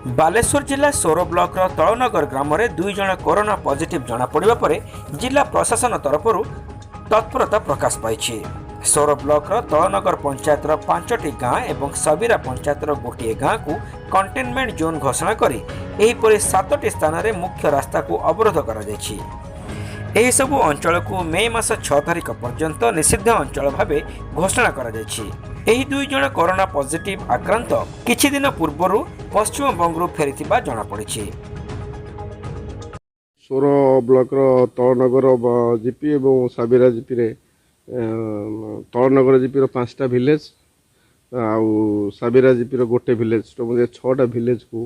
बालेश्वर जिला सोर ब्लॉक तलनगर ग्राम में 2 जन कोरोना पॉजिटिव जना पड़ा पर जिला प्रशासन तरफ तत्परता प्रकाश पाई। सोर ब्लॉक तलनगर पंचायत 5टी गाँ और सबीरा पंचायत गोटे गाँ को कंटेनमेंट जोन घोषणा कर 7टी स्थान में मुख्य रास्ता को अवरोध कर सबु अंचल को मे मास 6 तारिख पर्यंत निषिद्ध अंचल भाव घोषणा कर 2 जन कोरोना पॉजिटिव आक्रांत किछि दिन पूर्व पश्चिम बंगलु फेरी जना पड़ी। सोर ब्लॉक तलनगर जीपी और सबीरा जीपी रे तलनगर जीपी 5टा विलेज आउ सबीरा जीपी गोटे विलेज तो मुझे 6टा विलेज को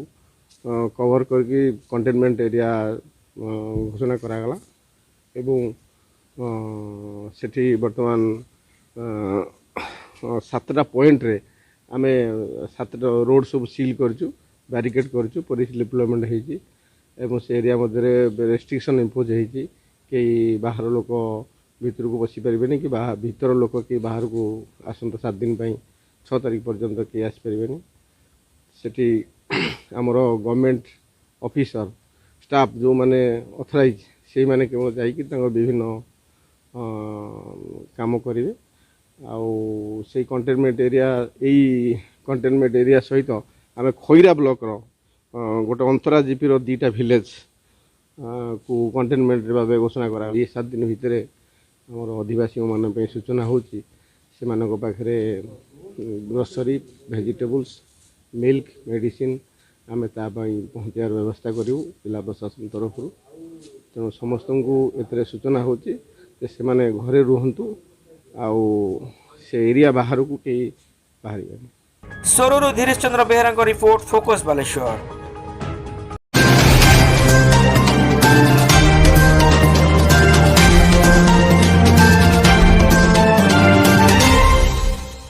कवर करके कंटेनमेंट एरिया घोषणा करागला एवं सेठी वर्तमान 7टा पॉइंट रे आमे 7टा रोड सब सील करचु बैरिकेड करचु पुलिस डिप्लॉयमेंट हेची एवं से एरिया मध्य रेस्ट्रिक्शन इम्पोज हेची कि बाहर लोक भीतर को बसी पारे कि भीतर लोक कि बाहर को आसंता 7 दिन 6 तारिख पर्यंत कि आसपारे सेठी आमर गवर्नमेंट ऑफिसर स्टाफ जो माने ऑथराइज से माने केवल जाइए विभिन्न काम करेंगे आउ से कंटेनमेंट एरिया सहित आम खईरा ब्लॉक गोटे अंतरा जीपी 2टा विलेज को कंटेनमेंट भाव घोषणा करा 7 दिन भितर आम आदिवासी मान सूचना होची से मानक पाखरे ग्रोसरी वेजिटेबल्स मिल्क मेडिसिन आम पहुँचार व्यवस्था करूँ जिला प्रशासन तरफ तेणु समस्त को एत सूचना होची से माने घरे रुहंतु आउ से एरिया बाहर को कहीं बाहर। सोरु धीरेश चंद्र बेहरा रिपोर्ट फोकस बालेश्वर।